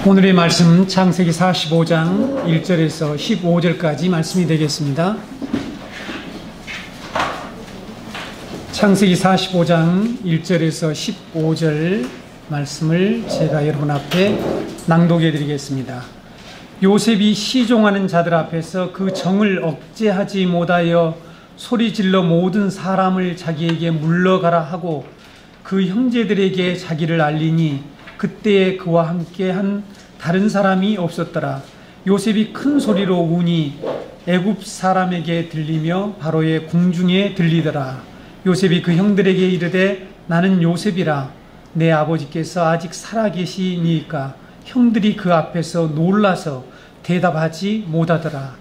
오늘의 말씀은 창세기 45장 1절에서 15절까지 말씀이 되겠습니다. 창세기 45장 1절에서 15절 말씀을 제가 여러분 앞에 낭독해 드리겠습니다. 요셉이 시종하는 자들 앞에서 그 정을 억제하지 못하여 소리질러 모든 사람을 자기에게 물러가라 하고 그 형제들에게 자기를 알리니 그때에 그와 함께 한 다른 사람이 없었더라. 요셉이 큰 소리로 우니 애굽 사람에게 들리며 바로의 궁중에 들리더라. 요셉이 그 형들에게 이르되 나는 요셉이라. 내 아버지께서 아직 살아계시니까. 형들이 그 앞에서 놀라서 대답하지 못하더라.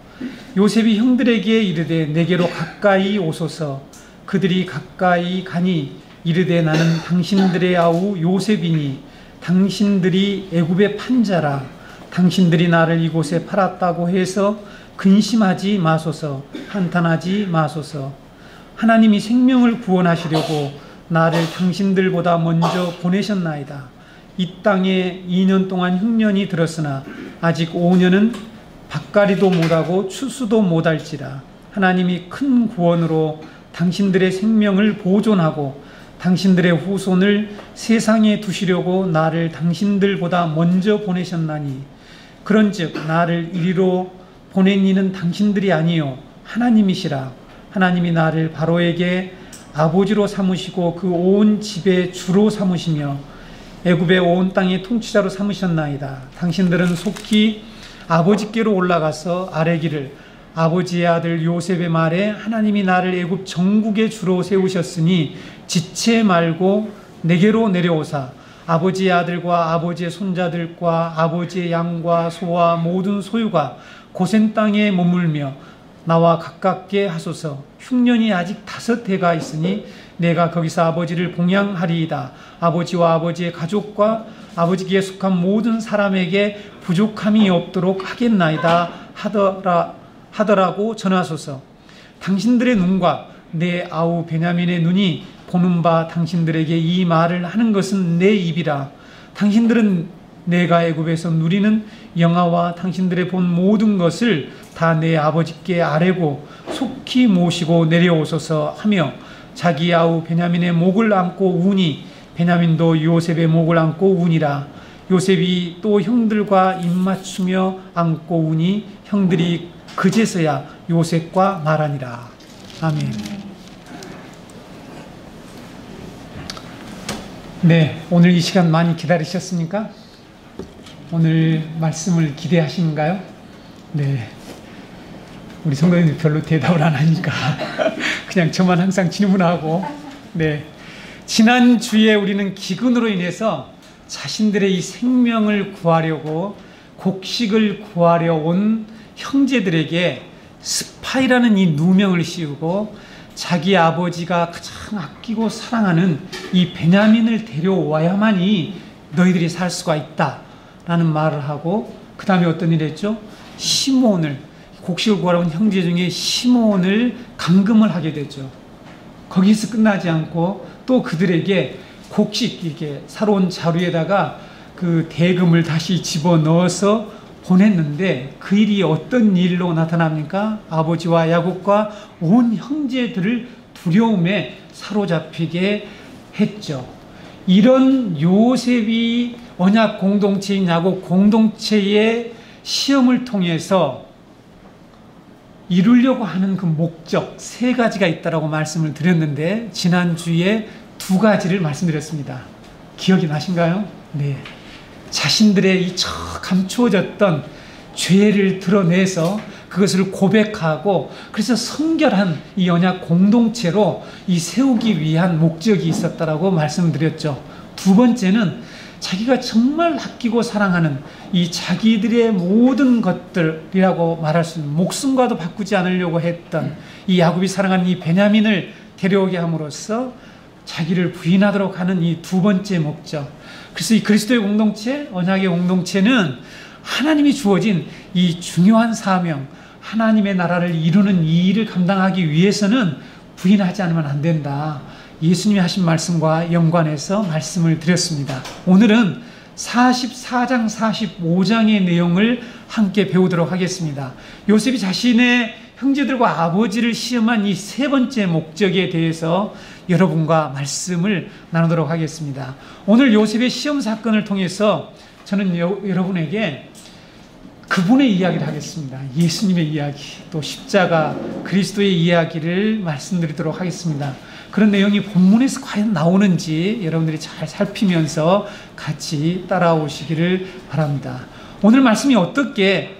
요셉이 형들에게 이르되 내게로 가까이 오소서. 그들이 가까이 가니 이르되 나는 당신들의 아우 요셉이니 당신들이 애굽의 판자라. 당신들이 나를 이곳에 팔았다고 해서 근심하지 마소서. 한탄하지 마소서. 하나님이 생명을 구원하시려고 나를 당신들보다 먼저 보내셨나이다. 이 땅에 2년 동안 흉년이 들었으나 아직 5년은 밭가리도 못하고 추수도 못할지라. 하나님이 큰 구원으로 당신들의 생명을 보존하고 당신들의 후손을 세상에 두시려고 나를 당신들보다 먼저 보내셨나니 그런즉 나를 이리로 보낸 이는 당신들이 아니요 하나님이시라. 하나님이 나를 바로에게 아버지로 삼으시고 그 온 집의 주로 삼으시며 애굽의 온 땅의 통치자로 삼으셨나이다. 당신들은 속히 아버지께로 올라가서 아뢰기를 아버지의 아들 요셉의 말에 하나님이 나를 애굽 전국의 주로 세우셨으니 지체 말고 내게로 내려오사 아버지의 아들과 아버지의 손자들과 아버지의 양과 소와 모든 소유가 고센 땅에 머물며 나와 가깝게 하소서. 흉년이 아직 5해가 있으니 내가 거기서 아버지를 봉양하리이다. 아버지와 아버지의 가족과 아버지께 속한 모든 사람에게 부족함이 없도록 하겠나이다 하더라고 전하소서. 당신들의 눈과 내 아우 베냐민의 눈이 보는 바 당신들에게 이 말을 하는 것은 내 입이라. 당신들은 내가 애굽에서 누리는 영화와 당신들의 본 모든 것을 다 내 아버지께 아뢰고 속히 모시고 내려오소서 하며 자기 아우 베냐민의 목을 안고 우니 베냐민도 요셉의 목을 안고 우니라. 요셉이 또 형들과 입맞추며 안고 우니 형들이 그제서야 요셉과 말하니라. 아멘. 네, 오늘 이 시간 많이 기다리셨습니까? 오늘 말씀을 기대하시는가요? 네. 우리 성도님들 별로 대답을 안 하니까 그냥 저만 항상 질문하고. 네. 지난주에 우리는 기근으로 인해서 자신들의 이 생명을 구하려고 곡식을 구하려 온 형제들에게 스파이라는 이 누명을 씌우고 자기 아버지가 가장 아끼고 사랑하는 이 베냐민을 데려와야만이 너희들이 살 수가 있다라는 말을 하고, 그 다음에 어떤 일을 했죠? 시므온을, 곡식을 구하러 온 형제 중에 시므온을 감금을 하게 되죠. 거기서 끝나지 않고 또 그들에게 곡식, 이렇게 사러 온 자루에다가 그 대금을 다시 집어넣어서 보냈는데 그 일이 어떤 일로 나타납니까? 아버지와 야곱과 온 형제들을 두려움에 사로잡히게 했죠. 이런 요셉이 언약 공동체인 야곱 공동체의 시험을 통해서 이루려고 하는 그 목적 3가지가 있다라고 말씀을 드렸는데 지난주에 2가지를 말씀드렸습니다. 기억이 나신가요? 네. 자신들의 이 감추어졌던 죄를 드러내서 그것을 고백하고 그래서 성결한 이 언약 공동체로 이 세우기 위한 목적이 있었다라고 말씀드렸죠. 2번째는 자기가 정말 아끼고 사랑하는 이 자기들의 모든 것들이라고 말할 수 있는, 목숨과도 바꾸지 않으려고 했던 이 야곱이 사랑하는 이 베냐민을 데려오게 함으로써 자기를 부인하도록 하는 이 2번째 목적. 그래서 이 그리스도의 공동체, 언약의 공동체는 하나님이 주어진 이 중요한 사명, 하나님의 나라를 이루는 이 일을 감당하기 위해서는 부인하지 않으면 안 된다. 예수님이 하신 말씀과 연관해서 말씀을 드렸습니다. 오늘은 44장, 45장의 내용을 함께 배우도록 하겠습니다. 요셉이 자신의 형제들과 아버지를 시험한 이 세 번째 목적에 대해서 여러분과 말씀을 나누도록 하겠습니다. 오늘 요셉의 시험 사건을 통해서 저는 여러분에게 그분의 이야기를 하겠습니다. 예수님의 이야기, 또 십자가 그리스도의 이야기를 말씀드리도록 하겠습니다. 그런 내용이 본문에서 과연 나오는지 여러분들이 잘 살피면서 같이 따라오시기를 바랍니다. 오늘 말씀이 어떻게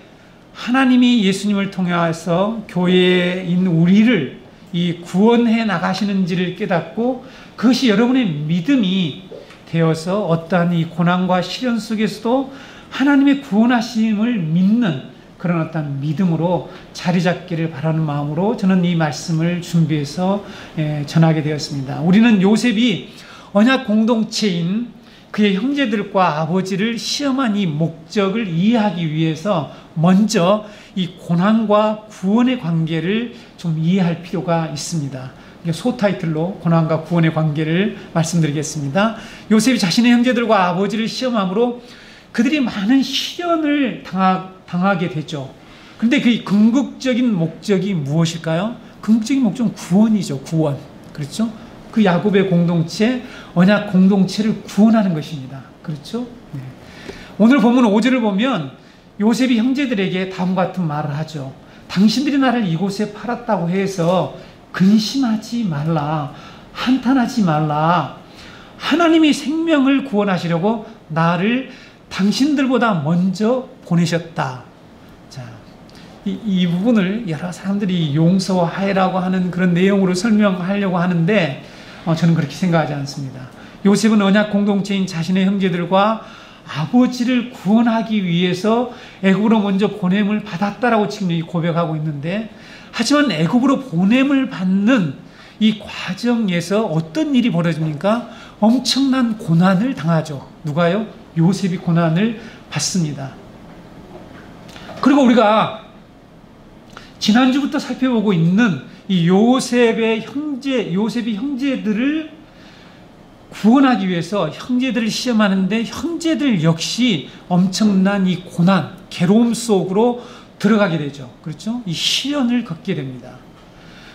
하나님이 예수님을 통해서 교회인 우리를 이 구원해 나가시는지를 깨닫고 그것이 여러분의 믿음이 되어서 어떠한 이 고난과 시련 속에서도 하나님의 구원하심을 믿는 그런 어떤 믿음으로 자리 잡기를 바라는 마음으로 저는 이 말씀을 준비해서 전하게 되었습니다. 우리는 요셉이 언약 공동체인 그의 형제들과 아버지를 시험한 이 목적을 이해하기 위해서 먼저 이 고난과 구원의 관계를 좀 이해할 필요가 있습니다. 소타이틀로 고난과 구원의 관계를 말씀드리겠습니다. 요셉이 자신의 형제들과 아버지를 시험함으로 그들이 많은 시련을 당하게 되죠. 그런데 그 궁극적인 목적이 무엇일까요? 궁극적인 목적은 구원이죠. 구원. 그렇죠? 그 야곱의 공동체, 언약 공동체를 구원하는 것입니다. 그렇죠? 네. 오늘 본문 5절을 보면 요셉이 형제들에게 다음과 같은 말을 하죠. 당신들이 나를 이곳에 팔았다고 해서 근심하지 말라. 한탄하지 말라. 하나님이 생명을 구원하시려고 나를 당신들보다 먼저 보내셨다. 자, 이 부분을 여러 사람들이 용서하라고 하는 그런 내용으로 설명하려고 하는데 저는 그렇게 생각하지 않습니다. 요셉은 언약 공동체인 자신의 형제들과 아버지를 구원하기 위해서 애굽으로 먼저 보냄을 받았다라고 지금 고백하고 있는데, 하지만 애굽으로 보냄을 받는 이 과정에서 어떤 일이 벌어집니까? 엄청난 고난을 당하죠. 누가요? 요셉이 고난을 받습니다. 그리고 우리가 지난주부터 살펴보고 있는 이 요셉이 형제들을 구원하기 위해서 형제들을 시험하는데 형제들 역시 엄청난 이 고난, 괴로움 속으로 들어가게 되죠. 그렇죠? 이 시련을 겪게 됩니다.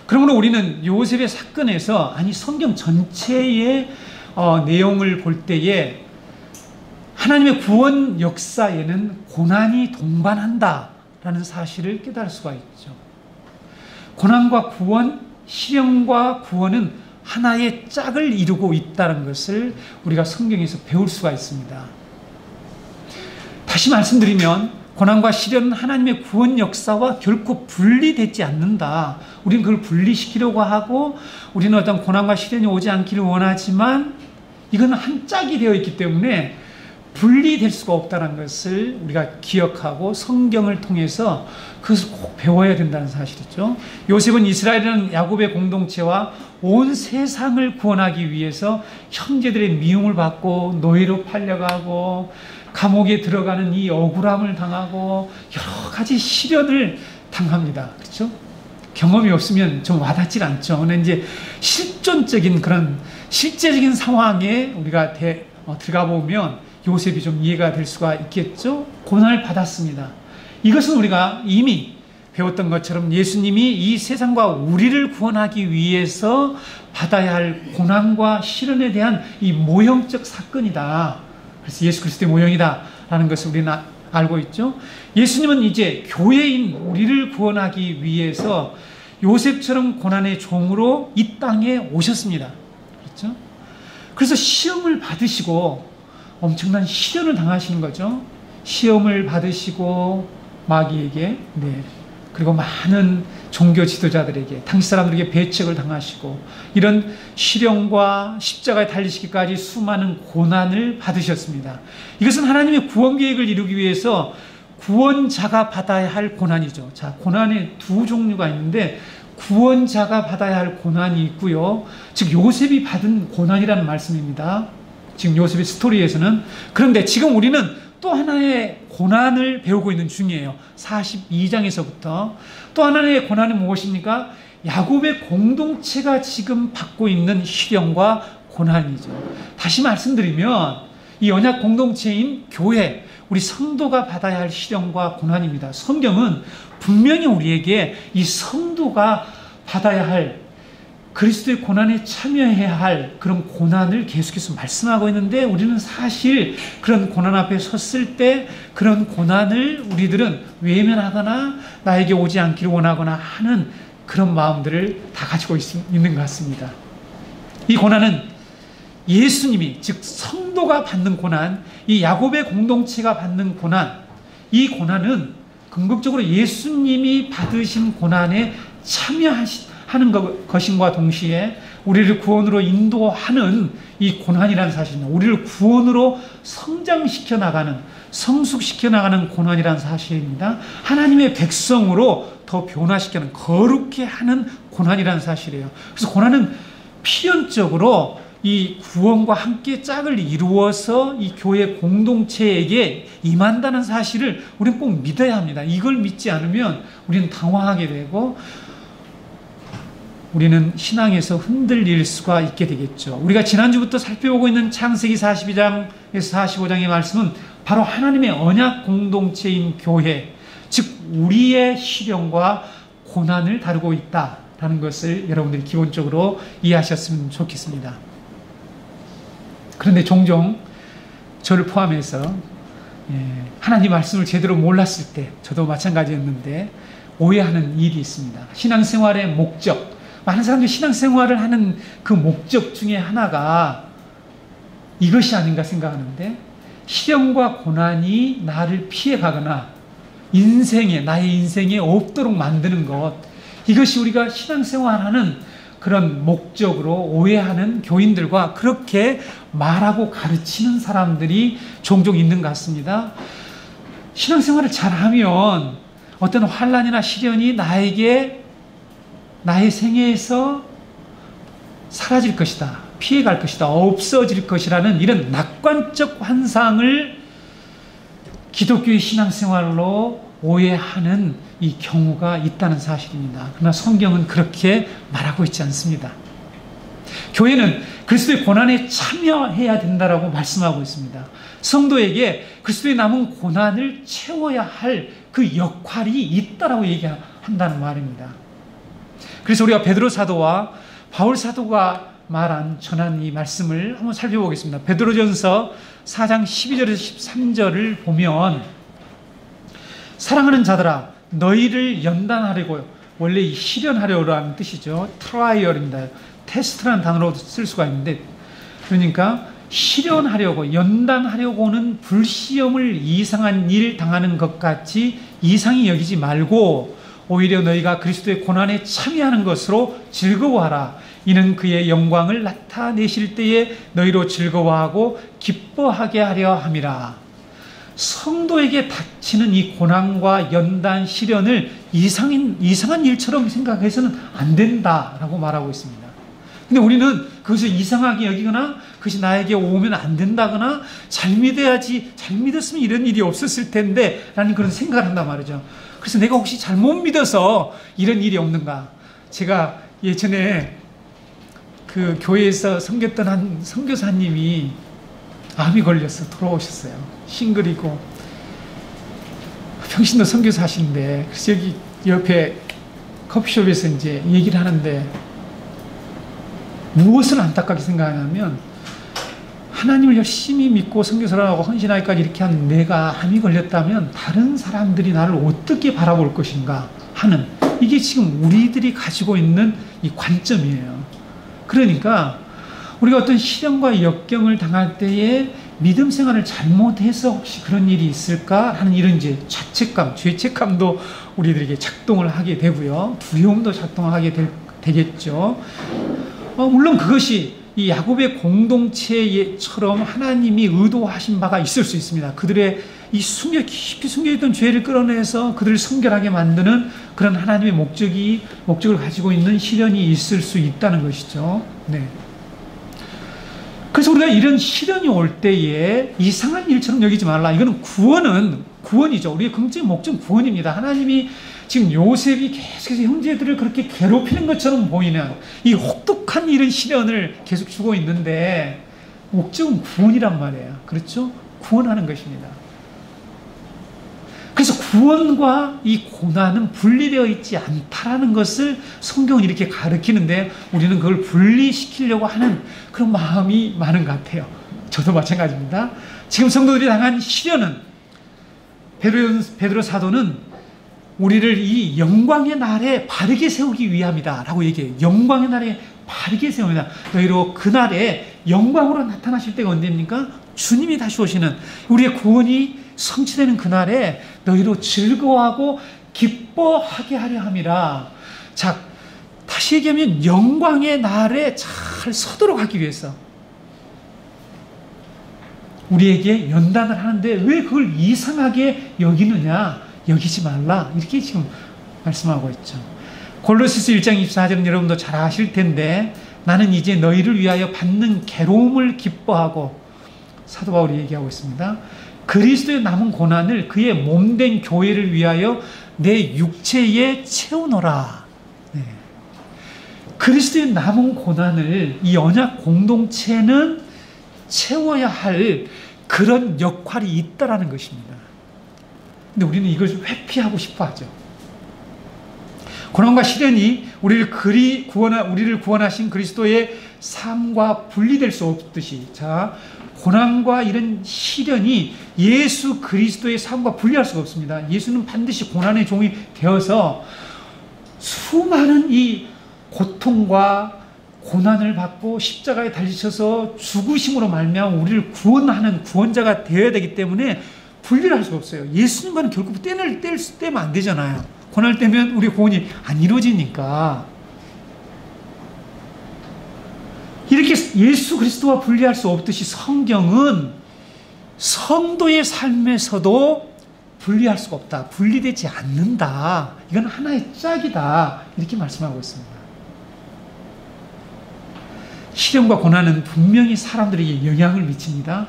그러므로 우리는 요셉의 사건에서, 아니 성경 전체의 내용을 볼 때에 하나님의 구원 역사에는 고난이 동반한다라는 사실을 깨달을 수가 있죠. 고난과 구원, 시련과 구원은 하나의 짝을 이루고 있다는 것을 우리가 성경에서 배울 수가 있습니다. 다시 말씀드리면 고난과 시련은 하나님의 구원 역사와 결코 분리되지 않는다. 우리는 그걸 분리시키려고 하고 우리는 어떤 고난과 시련이 오지 않기를 원하지만 이건 한 짝이 되어 있기 때문에 분리될 수가 없다는 것을 우리가 기억하고 성경을 통해서 그것을 꼭 배워야 된다는 사실이죠. 요셉은 이스라엘이라는 야곱의 공동체와 온 세상을 구원하기 위해서 형제들의 미움을 받고 노예로 팔려가고 감옥에 들어가는 이 억울함을 당하고 여러 가지 시련을 당합니다. 그렇죠? 경험이 없으면 좀 와닿질 않죠. 근데 이제 실존적인 그런 실제적인 상황에 우리가 들어가 보면 요셉이 좀 이해가 될 수가 있겠죠. 고난을 받았습니다. 이것은 우리가 이미 배웠던 것처럼 예수님이 이 세상과 우리를 구원하기 위해서 받아야 할 고난과 시련에 대한 이 모형적 사건이다. 그래서 예수 그리스도의 모형이다 라는 것을 우리는 알고 있죠. 예수님은 이제 교회인 우리를 구원하기 위해서 요셉처럼 고난의 종으로 이 땅에 오셨습니다. 그렇죠? 그래서 시험을 받으시고 엄청난 시련을 당하시는 거죠. 시험을 받으시고 마귀에게, 그리고 많은 종교 지도자들에게, 당시 사람들에게 배척을 당하시고 이런 시련과 십자가에 달리시기까지 수많은 고난을 받으셨습니다. 이것은 하나님의 구원 계획을 이루기 위해서 구원자가 받아야 할 고난이죠. 자, 고난의 두 종류가 있는데 구원자가 받아야 할 고난이 있고요. 즉 요셉이 받은 고난이라는 말씀입니다. 지금 요셉의 스토리에서는. 그런데 지금 우리는 또 하나의 고난을 배우고 있는 중이에요. 42장에서부터 또 하나의 고난이 무엇입니까? 야곱의 공동체가 지금 받고 있는 시련과 고난이죠. 다시 말씀드리면 이 언약 공동체인 교회, 우리 성도가 받아야 할 시련과 고난입니다. 성경은 분명히 우리에게 이 성도가 받아야 할 그리스도의 고난에 참여해야 할 그런 고난을 계속해서 말씀하고 있는데, 우리는 사실 그런 고난 앞에 섰을 때 그런 고난을 우리들은 외면하거나 나에게 오지 않기를 원하거나 하는 그런 마음들을 다 가지고 있는 것 같습니다. 이 고난은 예수님이, 즉 성도가 받는 고난, 이 야곱의 공동체가 받는 고난, 이 고난은 궁극적으로 예수님이 받으신 고난에 참여하는 것인과 동시에 우리를 구원으로 인도하는 이 고난이라는 사실입니다. 우리를 구원으로 성장시켜 나가는, 성숙시켜 나가는 고난이라는 사실입니다. 하나님의 백성으로 더 변화시키는, 거룩해 하는 고난이라는 사실이에요. 그래서 고난은 필연적으로 이 구원과 함께 짝을 이루어서 이 교회 공동체에게 임한다는 사실을 우리는 꼭 믿어야 합니다. 이걸 믿지 않으면 우리는 당황하게 되고 우리는 신앙에서 흔들릴 수가 있게 되겠죠. 우리가 지난주부터 살펴보고 있는 창세기 42장에서 45장의 말씀은 바로 하나님의 언약 공동체인 교회, 즉 우리의 시련과 고난을 다루고 있다라는 것을 여러분들이 기본적으로 이해하셨으면 좋겠습니다. 그런데 종종 저를 포함해서 하나님 말씀을 제대로 몰랐을 때, 저도 마찬가지였는데 오해하는 일이 있습니다. 신앙생활의 목적, 많은 사람들이 신앙생활을 하는 그 목적 중에 하나가 이것이 아닌가 생각하는데, 시련과 고난이 나를 피해가거나 나의 인생에 없도록 만드는 것, 이것이 우리가 신앙생활하는 그런 목적으로 오해하는 교인들과 그렇게 말하고 가르치는 사람들이 종종 있는 것 같습니다. 신앙생활을 잘하면 어떤 환난이나 시련이 나의 생애에서 사라질 것이다, 피해갈 것이다, 없어질 것이라는 이런 낙관적 환상을 기독교의 신앙생활로 오해하는 이 경우가 있다는 사실입니다. 그러나 성경은 그렇게 말하고 있지 않습니다. 교회는 그리스도의 고난에 참여해야 된다라고 말씀하고 있습니다. 성도에게 그리스도의 남은 고난을 채워야 할 그 역할이 있다라고 얘기한다는 말입니다. 그래서 우리가 베드로 사도와 바울 사도가 전한 이 말씀을 한번 살펴보겠습니다. 베드로전서 4장 12절에서 13절을 보면, 사랑하는 자들아 너희를 연단하려고, 원래 이 실현하려라는 뜻이죠. 트라이얼입니다. 테스트라는 단어로 쓸 수가 있는데, 그러니까 실현하려고, 연단하려고는 불시험을 이상한 일 당하는 것 같이 이상히 여기지 말고 오히려 너희가 그리스도의 고난에 참여하는 것으로 즐거워하라. 이는 그의 영광을 나타내실 때에 너희로 즐거워하고 기뻐하게 하려 함이라. 성도에게 닥치는 이 고난과 연단, 시련을 이상한 일처럼 생각해서는 안 된다라고 말하고 있습니다. 근데 우리는 그것을 이상하게 여기거나 그것이 나에게 오면 안 된다거나 잘 믿어야지, 잘 믿었으면 이런 일이 없었을 텐데 라는 그런 생각을 한단 말이죠. 그래서 내가 혹시 잘못 믿어서 이런 일이 없는가. 제가 예전에 그 교회에서 섬겼던 한 선교사님이 암이 걸려서 돌아오셨어요. 싱글이고 평신도 선교사 하시는데, 그래서 여기 옆에 커피숍에서 이제 얘기를 하는데 무엇을 안타깝게 생각하냐면, 하나님을 열심히 믿고 선교사를 하고 헌신하기까지 이렇게 한 내가 암이 걸렸다면 다른 사람들이 나를 어떻게 바라볼 것인가 하는, 이게 지금 우리들이 가지고 있는 이 관점이에요. 그러니까 우리가 어떤 시련과 역경을 당할 때에 믿음 생활을 잘못해서 혹시 그런 일이 있을까 하는 이런 이제 자책감, 죄책감도 우리들에게 작동을 하게 되고요. 두려움도 작동하게 되겠죠. 물론 그것이 이 야곱의 공동체처럼 하나님이 의도하신 바가 있을 수 있습니다. 그들의 이 깊이 숨겨있던 죄를 끌어내서 그들을 성결하게 만드는 그런 하나님의 목적을 가지고 있는 시련이 있을 수 있다는 것이죠. 네. 그래서 우리가 이런 시련이 올 때에 이상한 일처럼 여기지 말라. 이거는 구원이죠. 우리의 긍정적인 목적은 구원입니다. 하나님이 지금 요셉이 계속해서 형제들을 그렇게 괴롭히는 것처럼 보이는 이 혹독한 이런 시련을 계속 주고 있는데, 목적은 구원이란 말이에요. 그렇죠? 구원하는 것입니다. 그래서 구원과 이 고난은 분리되어 있지 않다라는 것을 성경은 이렇게 가르치는데 우리는 그걸 분리시키려고 하는 그런 마음이 많은 것 같아요. 저도 마찬가지입니다. 지금 성도들이 당한 시련은 베드로 사도는 우리를 이 영광의 날에 바르게 세우기 위함이다 라고 얘기해요. 영광의 날에 바르게 세웁니다. 너희로 그날에 영광으로 나타나실 때가 언제입니까? 주님이 다시 오시는 우리의 구원이 성취되는 그날에 너희로 즐거워하고 기뻐하게 하려 함이라. 자, 다시 얘기하면 영광의 날에 잘 서도록 하기 위해서 우리에게 연단을 하는데 왜 그걸 이상하게 여기느냐? 여기지 말라. 이렇게 지금 말씀하고 있죠. 골로새서 1장 24절은 여러분도 잘 아실 텐데 나는 이제 너희를 위하여 받는 괴로움을 기뻐하고 사도 바울이 얘기하고 있습니다. 그리스도의 남은 고난을 그의 몸된 교회를 위하여 내 육체에 채우노라. 네. 그리스도의 남은 고난을 이 언약 공동체는 채워야 할 그런 역할이 있다라는 것입니다. 근데 우리는 이걸 회피하고 싶어 하죠. 고난과 시련이 우리를 구원하신 그리스도의 삶과 분리될 수 없듯이, 자, 고난과 이런 시련이 예수 그리스도의 삶과 분리할 수가 없습니다. 예수는 반드시 고난의 종이 되어서 수많은 이 고통과 고난을 받고 십자가에 달리셔서 죽으심으로 말미암아 우리를 구원하는 구원자가 되어야 되기 때문에 분리를 할 수가 없어요. 예수님과는 결국 떼면 안 되잖아요. 고난을 떼면 우리 구원이 안 이루어지니까. 이렇게 예수 그리스도와 분리할 수 없듯이 성경은 성도의 삶에서도 분리할 수가 없다. 분리되지 않는다. 이건 하나의 짝이다. 이렇게 말씀하고 있습니다. 시련과 고난은 분명히 사람들에게 영향을 미칩니다.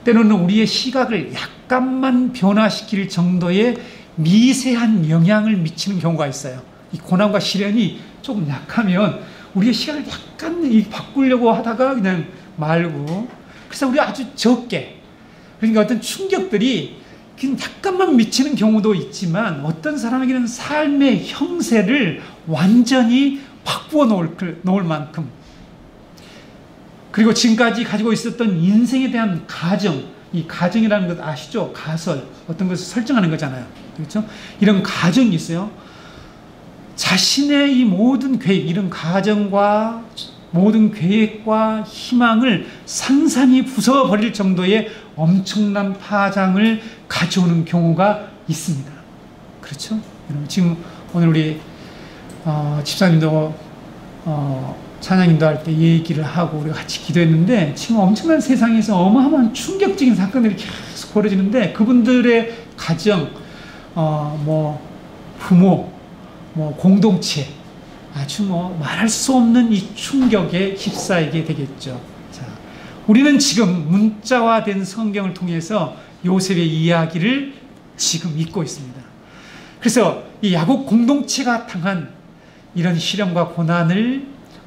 때로는 우리의 시각을 약간만 변화시킬 정도의 미세한 영향을 미치는 경우가 있어요. 이 고난과 시련이 조금 약하면 우리의 시각을 약간 바꾸려고 하다가 그냥 말고, 그래서 우리 아주 적게, 그러니까 어떤 충격들이 그냥 약간만 미치는 경우도 있지만 어떤 사람에게는 삶의 형세를 완전히 바꾸어 놓을 만큼, 그리고 지금까지 가지고 있었던 인생에 대한 가정, 이 가정이라는 것 아시죠? 가설, 어떤 것을 설정하는 거잖아요. 그렇죠? 이런 가정이 있어요. 자신의 이 모든 계획, 이런 가정과 모든 계획과 희망을 산산이 부숴버릴 정도의 엄청난 파장을 가져오는 경우가 있습니다. 그렇죠? 여러분, 지금 오늘 우리 집사님도 찬양인도 할 때 얘기를 하고 우리가 같이 기도했는데, 지금 엄청난 세상에서 어마어마한 충격적인 사건들이 계속 벌어지는데, 그분들의 가정, 부모, 공동체, 아주 말할 수 없는 이 충격에 휩싸이게 되겠죠. 자, 우리는 지금 문자화된 성경을 통해서 요셉의 이야기를 지금 읽고 있습니다. 그래서 이 야곱 공동체가 당한 이런 시련과 고난을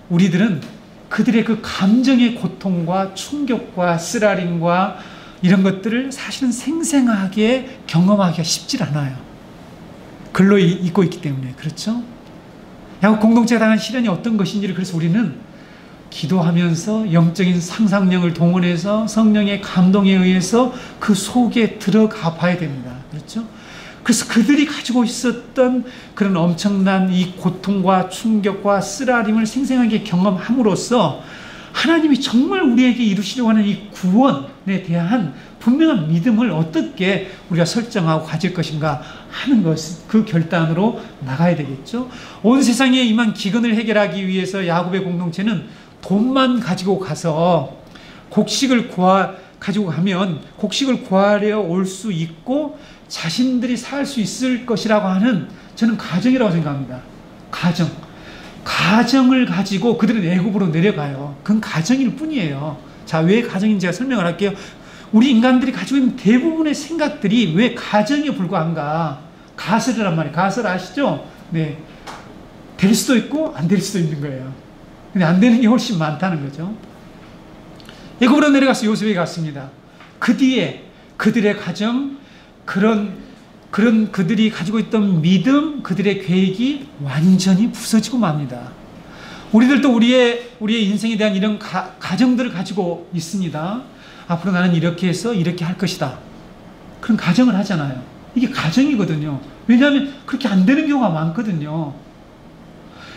우리들은 그들의 그 감정의 고통과 충격과 쓰라림과 이런 것들을 사실은 생생하게 경험하기가 쉽지 않아요. 글로 읽고 있기 때문에. 그렇죠? 야곱 공동체가 당한 시련이 어떤 것인지를, 그래서 우리는 기도하면서 영적인 상상력을 동원해서 성령의 감동에 의해서 그 속에 들어가 봐야 됩니다. 그렇죠? 그래서 그들이 가지고 있었던 그런 엄청난 이 고통과 충격과 쓰라림을 생생하게 경험함으로써 하나님이 정말 우리에게 이루시려고 하는 이 구원에 대한 분명한 믿음을 어떻게 우리가 설정하고 가질 것인가 하는 것, 그 결단으로 나가야 되겠죠. 온 세상에 임한 기근을 해결하기 위해서 야곱의 공동체는 돈만 가지고 가서 곡식을 구하려 올 수 있고 자신들이 살 수 있을 것이라고 하는, 저는 가정이라고 생각합니다. 가정을 가지고 그들은 애굽으로 내려가요. 그건 가정일 뿐이에요. 자, 왜 가정인지 제가 설명을 할게요. 우리 인간들이 가지고 있는 대부분의 생각들이 왜 가정에 불과한가? 가설이란 말이에요. 가설 아시죠? 네. 될 수도 있고 안 될 수도 있는 거예요. 근데 안 되는 게 훨씬 많다는 거죠. 애굽으로 내려가서 요셉에게 갔습니다. 그 뒤에 그들의 가정, 그런 그들이 가지고 있던 믿음, 그들의 계획이 완전히 부서지고 맙니다. 우리들도 우리의 인생에 대한 이런 가정들을 가지고 있습니다. 앞으로 나는 이렇게 해서 이렇게 할 것이다. 그런 가정을 하잖아요. 이게 가정이거든요. 왜냐하면 그렇게 안 되는 경우가 많거든요.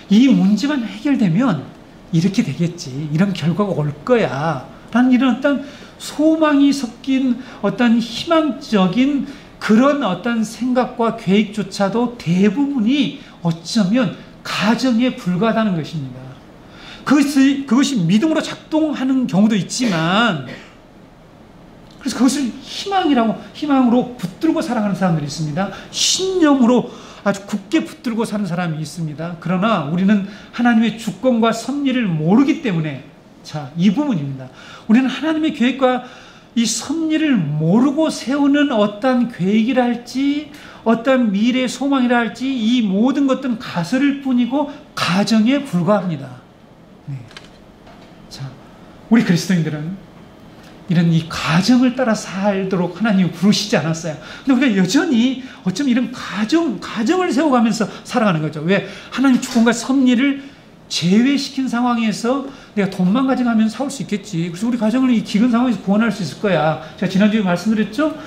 이 문제만 해결되면 이렇게 되겠지. 이런 결과가 올 거야. 라는 이런 어떤 소망이 섞인 어떤 희망적인 그런 어떤 생각과 계획조차도 대부분이 어쩌면 가정에 불과하다는 것입니다. 그것이 믿음으로 작동하는 경우도 있지만, 그래서 그것을 희망으로 붙들고 살아가는 사람들이 있습니다. 신념으로 아주 굳게 붙들고 사는 사람이 있습니다. 그러나 우리는 하나님의 주권과 섭리를 모르기 때문에, 자, 이 부분입니다. 우리는 하나님의 계획과 이 섭리를 모르고 세우는 어떤 계획이라 할지, 어떤 미래의 소망이라 할지, 이 모든 것들은 가설일 뿐이고 가정에 불과합니다. 네. 자, 우리 그리스도인들은 이런 이 가정을 따라 살도록 하나님이 부르시지 않았어요. 근데 우리가 여전히 어쩌면 이런 가정을 세워가면서 살아가는 거죠. 왜? 하나님 주권과 섭리를 제외시킨 상황에서 내가 돈만 가져가면 사올 수 있겠지. 그래서 우리 가정을 이 기근 상황에서 구원할 수 있을 거야. 제가 지난주에 말씀드렸죠?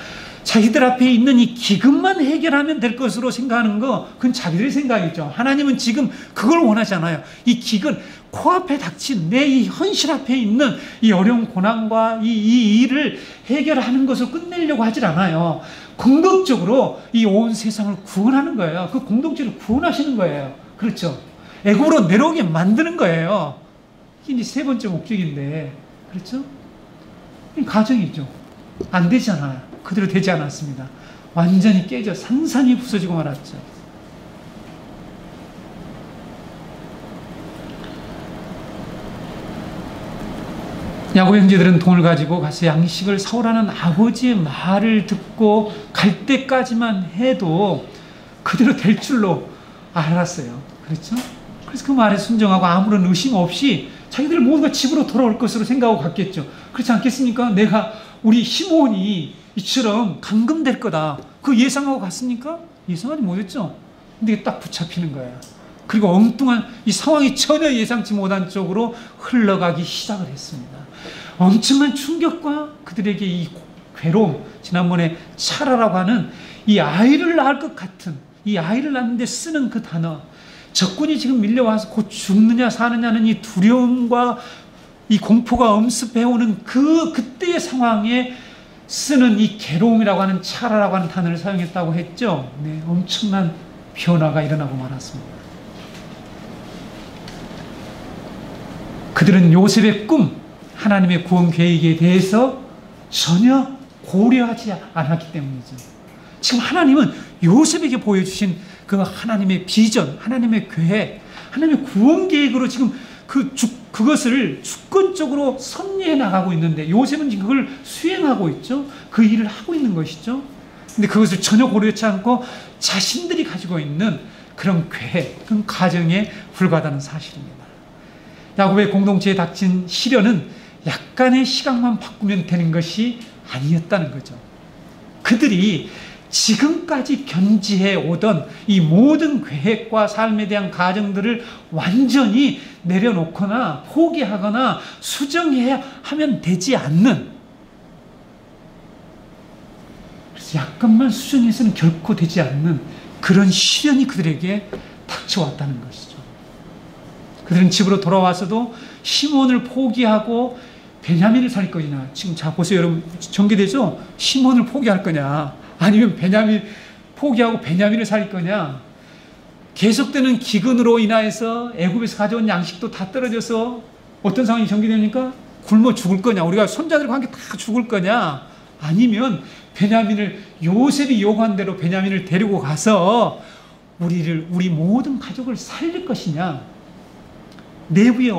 자기들 앞에 있는 이 기근만 해결하면 될 것으로 생각하는 거, 그건 자기들의 생각이죠. 하나님은 지금 그걸 원하잖아요. 이 기근, 코앞에 닥친 내 이 현실 앞에 있는 이 어려운 고난과 이 일을 해결하는 것을 끝내려고 하질 않아요. 궁극적으로 이 온 세상을 구원하는 거예요. 그 공동체를 구원하시는 거예요. 그렇죠? 애굽으로 내려오게 만드는 거예요. 이게 세 번째 목적인데, 그렇죠? 이 가정이죠. 안 되잖아요. 그대로 되지 않았습니다. 완전히 깨져 산산이 부서지고 말았죠. 야곱 형제들은 돈을 가지고 가서 양식을 사오라는 아버지의 말을 듣고 갈 때까지만 해도 그대로 될 줄로 알았어요. 그렇죠? 그래서 그 말에 순종하고 아무런 의심 없이 자기들 모두가 집으로 돌아올 것으로 생각하고 갔겠죠. 그렇지 않겠습니까? 우리 시몬이 이처럼 감금될 거다. 그 예상하고 갔습니까? 예상하지 못했죠. 근데 딱 붙잡히는 거예요. 그리고 엉뚱한 이 상황이 전혀 예상치 못한 쪽으로 흘러가기 시작을 했습니다. 엄청난 충격과 그들에게 이 괴로움, 지난번에 차라라고 하는 이 아이를 낳을 것 같은, 이 아이를 낳는데 쓰는 그 단어, 적군이 지금 밀려와서 곧 죽느냐 사느냐는 이 두려움과 이 공포가 엄습해오는 그때의 상황에 쓰는 이 괴로움이라고 하는 차라라고 하는 단어를 사용했다고 했죠. 네, 엄청난 변화가 일어나고 말았습니다. 그들은 요셉의 꿈, 하나님의 구원 계획에 대해서 전혀 고려하지 않았기 때문이죠. 지금 하나님은 요셉에게 보여주신 그 하나님의 비전, 하나님의 계획, 하나님의 구원 계획으로 지금 그것을 주권적으로 섭리해 나가고 있는데, 요셉은 지금 그걸 수행하고 있죠. 그 일을 하고 있는 것이죠. 근데 그것을 전혀 고려하지 않고 자신들이 가지고 있는 그런 계획, 그런 가정에 불과하다는 사실입니다. 야곱의 공동체에 닥친 시련은 약간의 시각만 바꾸면 되는 것이 아니었다는 거죠. 그들이 지금까지 견지해 오던 이 모든 계획과 삶에 대한 가정들을 완전히 내려놓거나 포기하거나 수정해야 하면 되지 않는, 그래서 약간만 수정해서는 결코 되지 않는 그런 시련이 그들에게 닥쳐왔다는 것이죠. 그들은 집으로 돌아와서도 시몬을 포기하고 베냐민을 살릴 거냐. 지금 자 보세요 여러분, 전개되죠? 시몬을 포기할 거냐, 아니면 베냐민 포기하고 베냐민을 살릴 거냐. 계속되는 기근으로 인하여서 애굽에서 가져온 양식도 다 떨어져서 어떤 상황이 전개됩니까? 굶어 죽을 거냐, 우리가 손자들과 함께 다 죽을 거냐, 아니면 베냐민을, 요셉이 요구한 대로 베냐민을 데리고 가서 우리 모든 가족을 살릴 것이냐. 내부에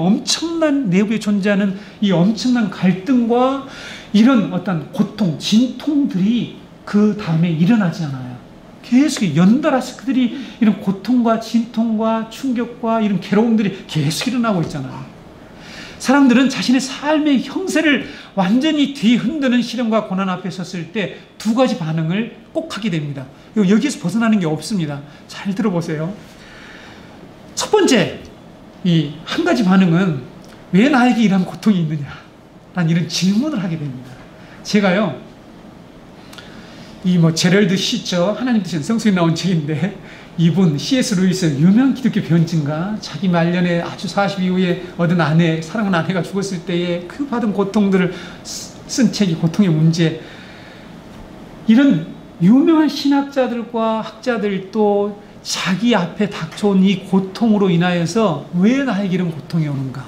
존재하는 이 엄청난 갈등과 이런 어떤 고통, 진통들이 그 다음에 일어나지 않아요. 계속 연달아서 그들이 이런 고통과 진통과 충격과 이런 괴로움들이 계속 일어나고 있잖아요. 사람들은 자신의 삶의 형세를 완전히 뒤흔드는 시련과 고난 앞에 섰을 때 두 가지 반응을 꼭 하게 됩니다. 여기에서 벗어나는 게 없습니다. 잘 들어보세요. 첫 번째, 이 한 가지 반응은 왜 나에게 이런 고통이 있느냐? 라는 이런 질문을 하게 됩니다. 제가요, 제럴드 시처, 하나님 뜻인 성수에 나온 책인데, 이분, C.S. 루이스, 유명한 기독교 변증가, 자기 말년에 아주 40 이후에 얻은 아내, 사랑하는 아내가 죽었을 때에 그 받은 고통들을 쓴 책이 고통의 문제. 이런 유명한 신학자들과 학자들도 자기 앞에 닥쳐온 이 고통으로 인하여서 왜 나에게 이런 고통이 오는가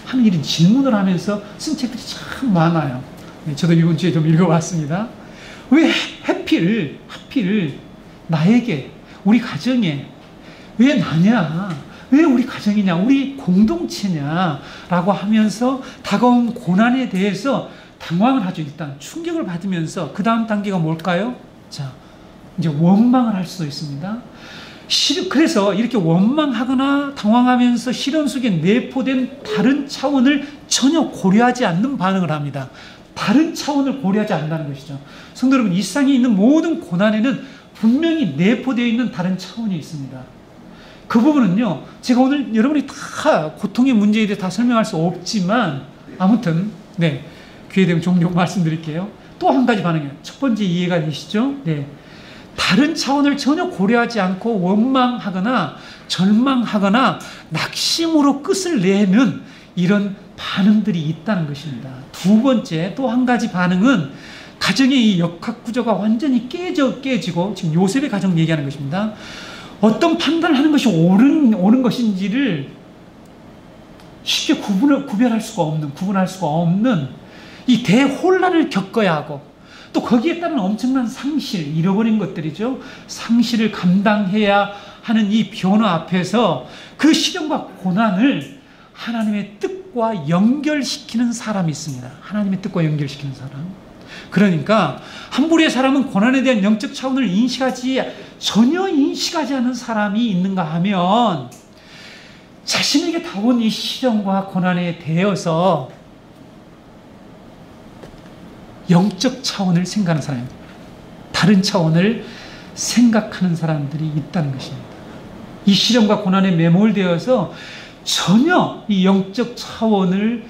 하는 이런 질문을 하면서 쓴 책들이 참 많아요. 저도 이번 주에 좀 읽어봤습니다. 왜 하필 나에게, 우리 가정에, 왜 나냐, 왜 우리 가정이냐, 우리 공동체냐 라고 하면서 다가온 고난에 대해서 당황을 하죠. 일단 충격을 받으면서 그 다음 단계가 뭘까요? 자, 이제 원망을 할 수도 있습니다. 그래서 이렇게 원망하거나 당황하면서 시련 속에 내포된 다른 차원을 전혀 고려하지 않는 반응을 합니다. 다른 차원을 고려하지 않는다는 것이죠. 성도 여러분, 이 세상에 있는 모든 고난에는 분명히 내포되어 있는 다른 차원이 있습니다. 그 부분은요, 제가 오늘 여러분이 다 고통의 문제에 대해 다 설명할 수 없지만, 아무튼, 기회 되면 종종 말씀드릴게요. 또 한 가지 반응이에요. 첫 번째 이해가 되시죠? 다른 차원을 전혀 고려하지 않고 원망하거나 절망하거나 낙심으로 끝을 내는 이런 반응들이 있다는 것입니다. 두 번째, 또 한 가지 반응은 가정의 이 역학 구조가 완전히 깨지고, 지금 요셉의 가정 얘기하는 것입니다. 어떤 판단을 하는 것이 옳은 것인지를 쉽게 구분할 수가 없는 이 대혼란을 겪어야 하고, 또 거기에 따른 엄청난 상실, 잃어버린 것들이죠. 상실을 감당해야 하는 이 변화 앞에서 그 시련과 고난을 하나님의 뜻과 연결시키는 사람이 있습니다. 하나님의 뜻과 연결시키는 사람. 그러니까 한 부류의 사람은 고난에 대한 영적 차원을 전혀 인식하지 않는 사람이 있는가 하면, 자신에게 다가온 이 시련과 고난에 대해서 영적 차원을 생각하는 사람입니다. 다른 차원을 생각하는 사람들이 있다는 것입니다. 이 시련과 고난에 매몰되어서 전혀 이 영적 차원을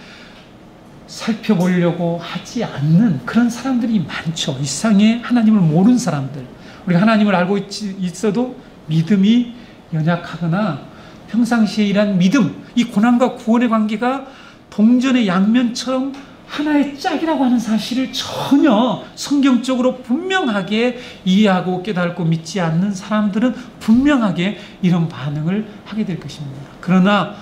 살펴보려고 하지 않는 그런 사람들이 많죠. 이 세상에 하나님을 모르는 사람들. 우리가 하나님을 알고 있어도 믿음이 연약하거나 평상시에 이런 믿음, 이 고난과 구원의 관계가 동전의 양면처럼 하나의 짝이라고 하는 사실을 전혀 성경적으로 분명하게 이해하고 깨닫고 믿지 않는 사람들은 분명하게 이런 반응을 하게 될 것입니다. 그러나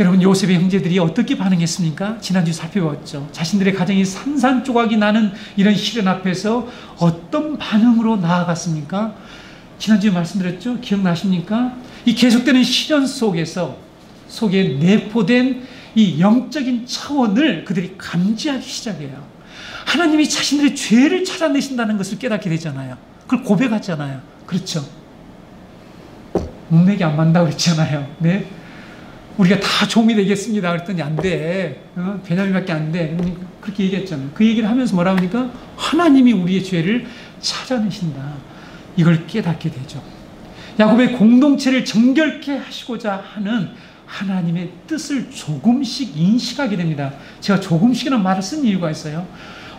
여러분, 요셉의 형제들이 어떻게 반응했습니까? 지난주 살펴봤죠. 자신들의 가정이 산산조각이 나는 이런 시련 앞에서 어떤 반응으로 나아갔습니까? 지난주에 말씀드렸죠. 기억나십니까? 이 계속되는 시련 속에 내포된 이 영적인 차원을 그들이 감지하기 시작해요. 하나님이 자신들의 죄를 찾아내신다는 것을 깨닫게 되잖아요. 그걸 고백하잖아요. 그렇죠? 문맥이 안 맞는다고 그랬잖아요. 우리가 다 종이 되겠습니다. 그랬더니 안 돼. 베냐민밖에 안 돼. 그렇게 얘기했잖아요. 그 얘기를 하면서 뭐라 하니까 하나님이 우리의 죄를 찾아내신다. 이걸 깨닫게 되죠. 야곱의 공동체를 정결케 하시고자 하는 하나님의 뜻을 조금씩 인식하게 됩니다. 제가 조금씩이라는 말을 쓴 이유가 있어요.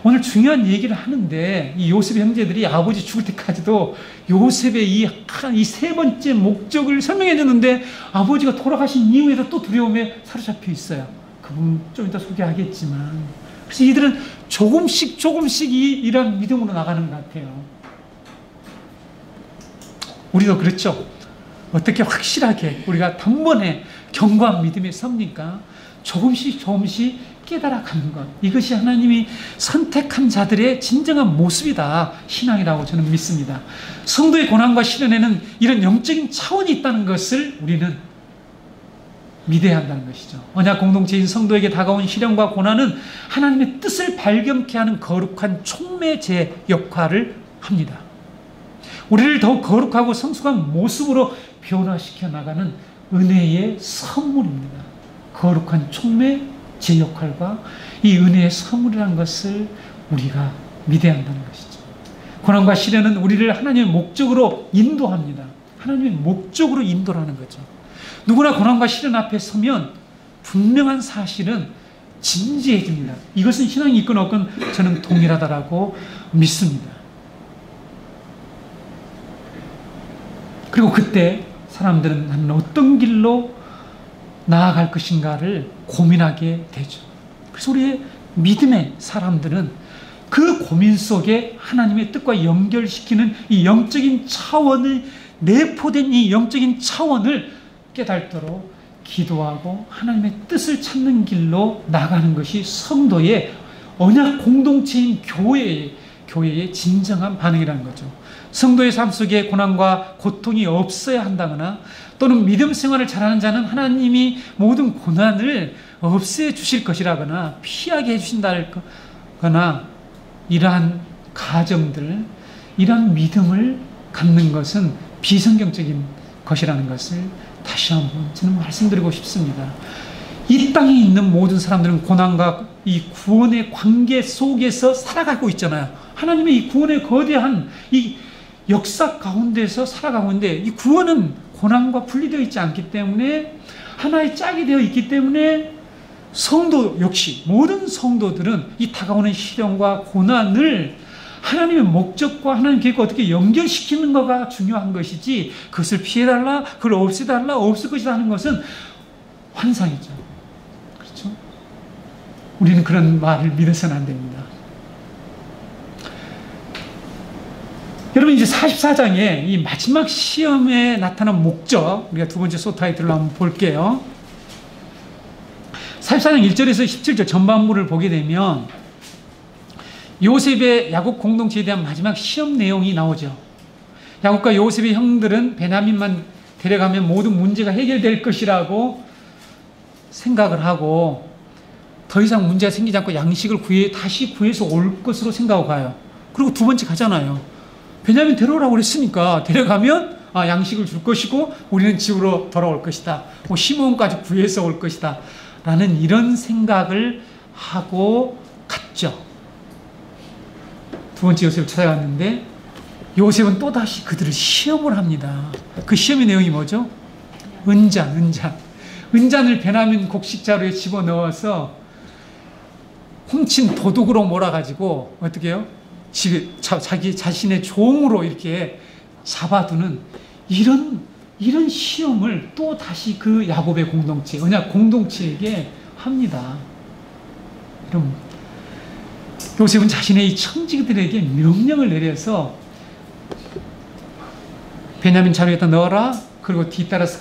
오늘 중요한 얘기를 하는데 이 요셉의 형제들이 아버지 죽을 때까지도 요셉의 이 세 번째 목적을 설명해 줬는데, 아버지가 돌아가신 이후에도 또 두려움에 사로잡혀 있어요. 그분 좀 이따 소개하겠지만, 그래서 이들은 조금씩 이런 믿음으로 나가는 것 같아요. 우리도 그렇죠. 어떻게 확실하게 우리가 단번에 견고한 믿음에 섭니까? 조금씩 깨달아가는 것. 이것이 하나님이 선택한 자들의 진정한 모습이다. 신앙이라고 저는 믿습니다. 성도의 고난과 시련에는 이런 영적인 차원이 있다는 것을 우리는 믿어야 한다는 것이죠. 언약 공동체인 성도에게 다가온 시련과 고난은 하나님의 뜻을 발견케 하는 거룩한 촉매제 역할을 합니다. 우리를 더욱 거룩하고 성숙한 모습으로 변화시켜 나가는 은혜의 선물입니다. 거룩한 총매 제 역할과 이 은혜의 선물이라는 것을 우리가 믿어야 한다는 것이죠. 고난과 시련은 우리를 하나님의 목적으로 인도합니다. 하나님의 목적으로 인도하는 거죠. 누구나 고난과 시련 앞에 서면 분명한 사실은 진지해집니다. 이것은 신앙이 있건 없건 저는 동일하다라고 믿습니다. 그리고 그때 사람들은 나는 어떤 길로 나아갈 것인가를 고민하게 되죠. 그래서 우리의 믿음의 사람들은 그 고민 속에 하나님의 뜻과 연결시키는 이 영적인 차원을 내포된 이 영적인 차원을 깨닫도록 기도하고 하나님의 뜻을 찾는 길로 나가는 것이 성도의 언약 공동체인 교회의 진정한 반응이라는 거죠. 성도의 삶 속에 고난과 고통이 없어야 한다거나 또는 믿음 생활을 잘하는 자는 하나님이 모든 고난을 없애 주실 것이라거나 피하게 해주신다거나 이러한 가정들, 이러한 믿음을 갖는 것은 비성경적인 것이라는 것을 다시 한번 저는 말씀드리고 싶습니다. 이 땅에 있는 모든 사람들은 고난과 이 구원의 관계 속에서 살아가고 있잖아요. 하나님의 이 구원의 거대한 이 역사 가운데서 살아가고 있는데 이 구원은 고난과 분리되어 있지 않기 때문에 하나의 짝이 되어 있기 때문에 성도 역시 모든 성도들은 이 다가오는 시련과 고난을 하나님의 목적과 하나님 계획과 어떻게 연결시키는 거가 중요한 것이지 그것을 피해달라, 그걸 없애달라, 없을 것이다 하는 것은 환상이죠. 그렇죠? 우리는 그런 말을 믿어서는 안 됩니다. 여러분 이제 44장에 이 마지막 시험에 나타난 목적, 우리가 두 번째 소타이틀로 한번 볼게요. 44장 1절에서 17절 전반부를 보게 되면 요셉의 야곱 공동체에 대한 마지막 시험 내용이 나오죠. 야곱과 요셉의 형들은 베냐민만 데려가면 모든 문제가 해결될 것이라고 생각을 하고 더 이상 문제가 생기지 않고 양식을 다시 구해서 올 것으로 생각하고 가요. 그리고 두 번째 가잖아요. 베냐민 데려오라고 그랬으니까 데려가면 양식을 줄 것이고 우리는 집으로 돌아올 것이다. 시몬까지 구해서 올 것이다. 라는 이런 생각을 하고 갔죠. 두 번째 요셉을 찾아갔는데 요셉은 또다시 그들을 시험을 합니다. 그 시험의 내용이 뭐죠? 은잔을 베냐민 곡식자루에 집어넣어서 훔친 도둑으로 몰아가지고 어떻게 해요? 집에 자기 자신의 종으로 이렇게 잡아두는 이런 시험을 또 다시 그 야곱의 공동체, 언약 공동체에게 합니다. 여러분, 요셉은 자신의 이 청지기들에게 명령을 내려서 베냐민 자루에다 넣어라. 그리고 뒤따라서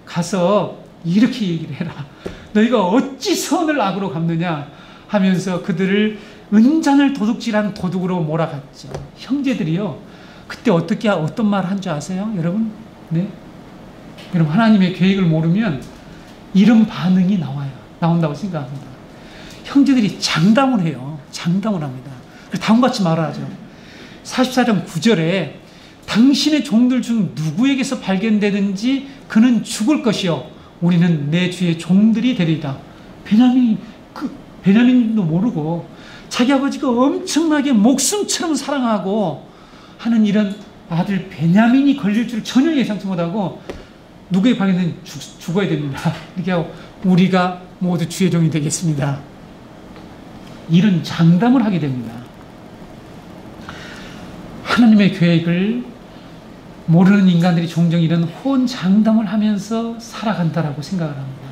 가서 이렇게 얘기를 해라. 너희가 어찌 선을 악으로 갚느냐 하면서 그들을 은잔을 도둑질한 도둑으로 몰아갔죠. 형제들이요. 그때 어떤 말을 한 줄 아세요? 여러분? 네? 여러분, 하나님의 계획을 모르면 이런 반응이 나온다고 생각합니다. 형제들이 장담을 해요. 장담을 합니다. 다음과 같이 말하죠. 44장 9절에 당신의 종들 중 누구에게서 발견되든지 그는 죽을 것이요 우리는 내 주의 종들이 되리이다. 베냐민도 모르고 자기 아버지가 엄청나게 목숨처럼 사랑하고 하는 이런 아들 베냐민이 걸릴 줄 전혀 예상치 못하고 누구의 발견은 죽어야 됩니다. 이렇게 하고 우리가 모두 주의 종이 되겠습니다. 이런 장담을 하게 됩니다. 하나님의 계획을 모르는 인간들이 종종 이런 호언장담을 하면서 살아간다라고 생각을 합니다.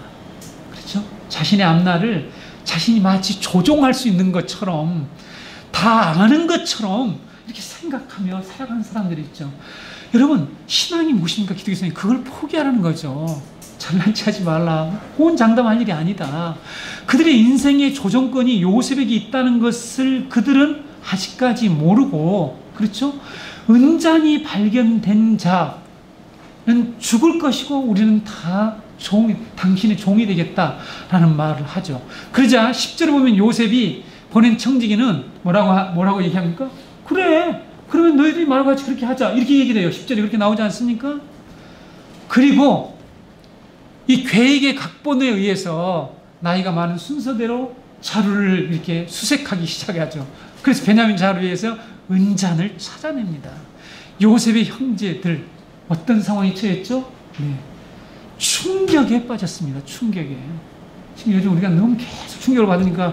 그렇죠? 자신의 앞날을 자신이 마치 조종할 수 있는 것처럼 다 아는 것처럼 이렇게 생각하며 살아가는 사람들이 있죠. 여러분, 신앙이 무엇입니까? 기독교에서는 그걸 포기하라는 거죠. 잘난 체하지 말라. 호언장담할 일이 아니다. 그들의 인생의 조정권이 요셉에게 있다는 것을 그들은 아직까지 모르고, 그렇죠? 은잔이 발견된 자는 죽을 것이고 우리는 다 당신의 종이 되겠다라는 말을 하죠. 그러자 10절에 보면 요셉이 보낸 청지기는 뭐라고 얘기합니까? 그래, 그러면 너희들이 말과 같이 그렇게 하자. 이렇게 얘기를 해요. 10절에 그렇게 나오지 않습니까? 그리고 이 계획의 각본에 의해서 나이가 많은 순서대로 자루를 이렇게 수색하기 시작하죠. 그래서 베냐민 자루에서 은잔을 찾아냅니다. 요셉의 형제들 어떤 상황에 처했죠? 네. 충격에 빠졌습니다. 충격에. 지금 요즘 우리가 너무 계속 충격을 받으니까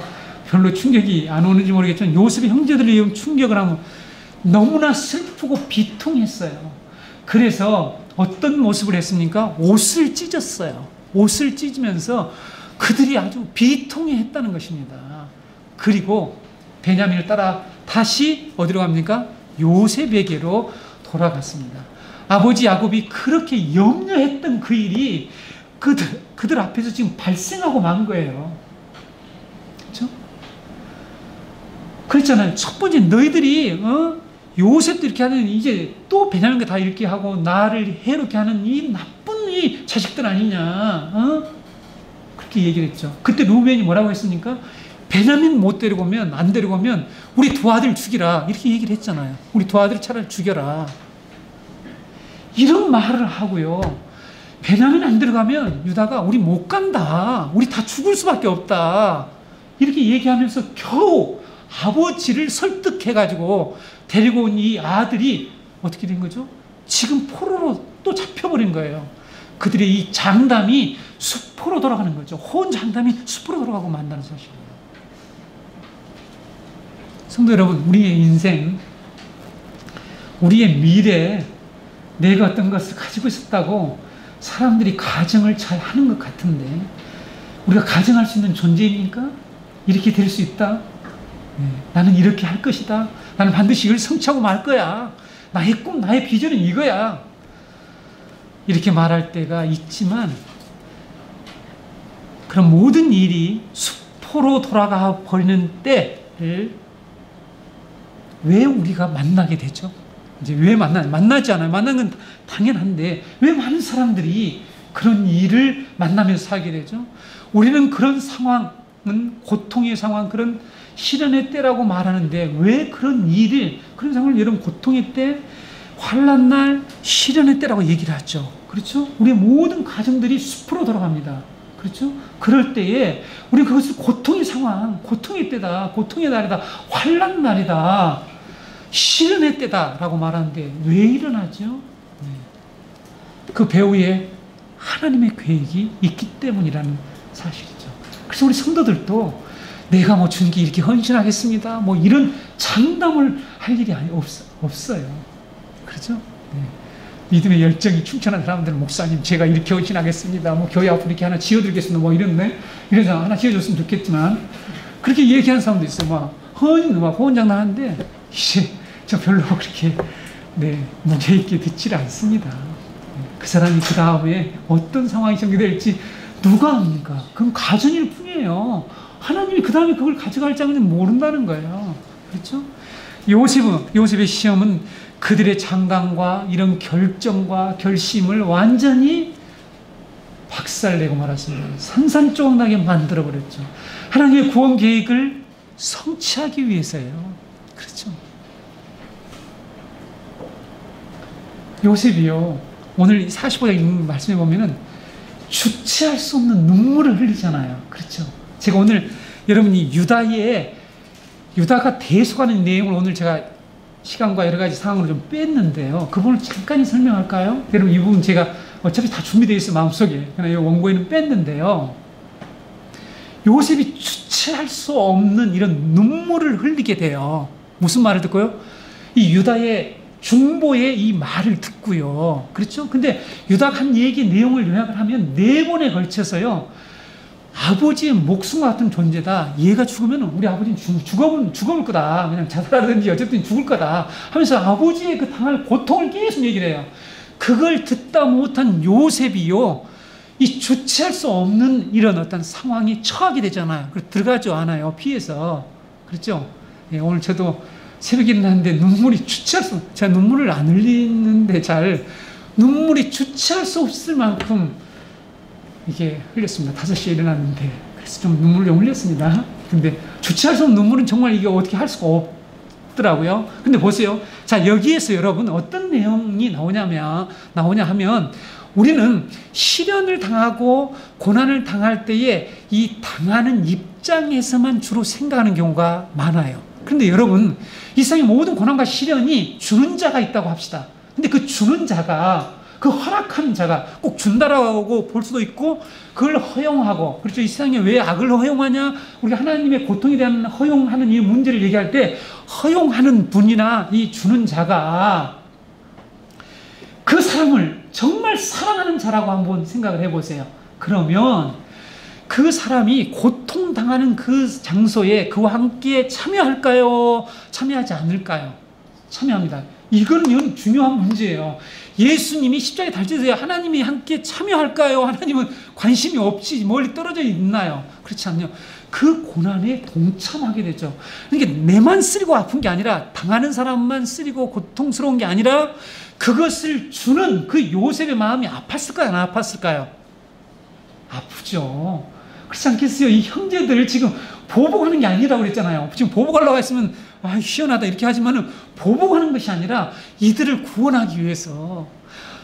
별로 충격이 안 오는지 모르겠지만 요셉의 형제들이 이런 충격을 하면 너무나 슬프고 비통했어요. 그래서 어떤 모습을 했습니까? 옷을 찢었어요. 옷을 찢으면서 그들이 아주 비통해 했다는 것입니다. 그리고 베냐민을 따라 다시 어디로 갑니까? 요셉에게로 돌아갔습니다. 아버지 야곱이 그렇게 염려했던 그 일이 그들 앞에서 지금 발생하고 만 거예요. 그렇죠? 그랬잖아요. 첫 번째 너희들이 요셉도 이렇게 하는 이제 또 베냐민과 다 이렇게 하고 나를 해롭게 하는 이 나쁜 이 자식들 아니냐. 그렇게 얘기를 했죠. 그때 루벤이 뭐라고 했습니까? 베냐민 못 데리고 오면 안 데리고 오면 우리 두 아들 죽이라 이렇게 얘기를 했잖아요. 우리 두 아들 차라리 죽여라. 이런 말을 하고요. 베냐민 안 들어가면 유다가 우리 못 간다. 우리 다 죽을 수밖에 없다. 이렇게 얘기하면서 겨우 아버지를 설득해가지고 데리고 온 이 아들이 어떻게 된 거죠? 지금 포로로 또 잡혀버린 거예요. 그들의 이 장담이 수포로 돌아가는 거죠. 혼 장담이 수포로 돌아가고 만다는 사실이에요. 성도 여러분, 우리의 인생, 우리의 미래, 내가 어떤 것을 가지고 있었다고 사람들이 가정을 잘 하는 것 같은데 우리가 가정할 수 있는 존재입니까? 이렇게 될 수 있다? 네, 나는 이렇게 할 것이다. 나는 반드시 이걸 성취하고 말 거야. 나의 꿈, 나의 비전은 이거야. 이렇게 말할 때가 있지만 그런 모든 일이 수포로 돌아가 버리는 때를 왜 우리가 만나게 되죠? 이제 왜 만나지 않아요? 만나는 건 당연한데 왜 많은 사람들이 그런 일을 만나면서 살게 되죠? 우리는 그런 상황은 고통의 상황, 그런 시련의 때라고 말하는데 왜 그런 일을, 그런 상황을 여러분 고통의 때, 환난 날, 시련의 때라고 얘기를 하죠. 그렇죠? 우리의 모든 가정들이 숲으로 돌아갑니다. 그렇죠? 그럴 때에 우리 그것을 고통의 상황, 고통의 때다, 고통의 날이다, 환난 날이다, 시련의 때다라고 말하는데 왜 일어나죠? 네. 그 배후에 하나님의 계획이 있기 때문이라는 사실이죠. 그래서 우리 성도들도 내가 뭐 준기 이렇게 헌신하겠습니다, 뭐 이런 장담을 할 일이 없어요. 그렇죠? 네. 믿음의 열정이 충천한 사람들은 목사님 제가 이렇게 헌신하겠습니다, 뭐 교회 앞으로 이렇게 하나 지어드리겠습니다, 뭐 이런 사람 하나 지어줬으면 좋겠지만 그렇게 얘기하는 사람도 있어요. 막 호언장난하는데 이제 저 별로 그렇게 무게 있게 듣질 않습니다. 그 사람이 그 다음에 어떤 상황이 전개될지 누가 압니까? 그건 가정일 뿐이에요. 하나님이 그 다음에 그걸 가져갈 장은 모른다는 거예요. 그렇죠? 요셉의 시험은 그들의 장담과 이런 결정과 결심을 완전히 박살내고 말았습니다. 산산조각나게 만들어버렸죠. 하나님의 구원 계획을 성취하기 위해서예요. 그렇죠? 요셉이요, 오늘 45장 읽는 말씀에 보면은 주체할 수 없는 눈물을 흘리잖아요. 그렇죠? 제가 오늘 여러분이 유다가 대속하는 내용을 오늘 제가 시간과 여러 가지 상황으로 좀 뺐는데요. 그 부분을 잠깐 설명할까요? 여러분 이 부분 제가 어차피 다 준비되어 있어요, 마음속에. 그러나 이 원고에는 뺐는데요. 요셉이 주체할 수 없는 이런 눈물을 흘리게 돼요. 무슨 말을 듣고요? 이 유다의 중보의 이 말을 듣고요. 그렇죠? 근데 유다가 한 얘기 내용을 요약을 하면 4번에 걸쳐서요. 아버지의 목숨과 같은 존재다. 얘가 죽으면 우리 아버지는 죽어볼 거다. 그냥 자살하든지 어쨌든 죽을 거다. 하면서 아버지의 그 당할 고통을 계속 얘기를 해요. 그걸 듣다 못한 요셉이요, 이 주체할 수 없는 이런 어떤 상황에 처하게 되잖아요. 그래서 들어가지 않아요. 피해서. 그렇죠? 예, 오늘 저도 새벽에 일어났는데 눈물이 주체할 수, 제가 눈물을 안 흘리는데 눈물이 주체할 수 없을 만큼 이게 흘렸습니다. 5시에 일어났는데. 그래서 좀 눈물을 좀 흘렸습니다. 근데 주체할 수 없는 눈물은 정말 이게 어떻게 할 수가 없더라고요. 근데 보세요. 자, 여기에서 여러분 어떤 내용이 나오냐 하면 우리는 시련을 당하고 고난을 당할 때에 이 당하는 입장에서만 주로 생각하는 경우가 많아요. 그런데 여러분, 이 세상의 모든 고난과 시련이 주는 자가 있다고 합시다. 근데 그 주는 자가, 그 허락하는 자가 꼭 준다라고 볼 수도 있고, 그걸 허용하고, 그렇죠. 이 세상에 왜 악을 허용하냐? 우리가 하나님의 고통에 대한 허용하는 이 문제를 얘기할 때, 허용하는 분이나 이 주는 자가 그 사람을 정말 사랑하는 자라고 한번 생각을 해보세요. 그러면 그 사람이 고통당하는 그 장소에 그와 함께 참여할까요? 참여하지 않을까요? 참여합니다. 이건 중요한 문제예요. 예수님이 십자가에 달려서 하나님이 함께 참여할까요? 하나님은 관심이 없이 멀리 떨어져 있나요? 그렇지 않요. 그 고난에 동참하게 되죠. 그러니까 내만 쓰리고 아픈 게 아니라 당하는 사람만 쓰리고 고통스러운 게 아니라 그것을 주는 그 요셉의 마음이 아팠을까요? 안 아팠을까요? 아프죠. 그렇지 않겠어요? 이 형제들 지금 보복하는 게 아니라고 그랬잖아요. 지금 보복하려고 했으면 시원하다 이렇게 하지만은 보복하는 것이 아니라 이들을 구원하기 위해서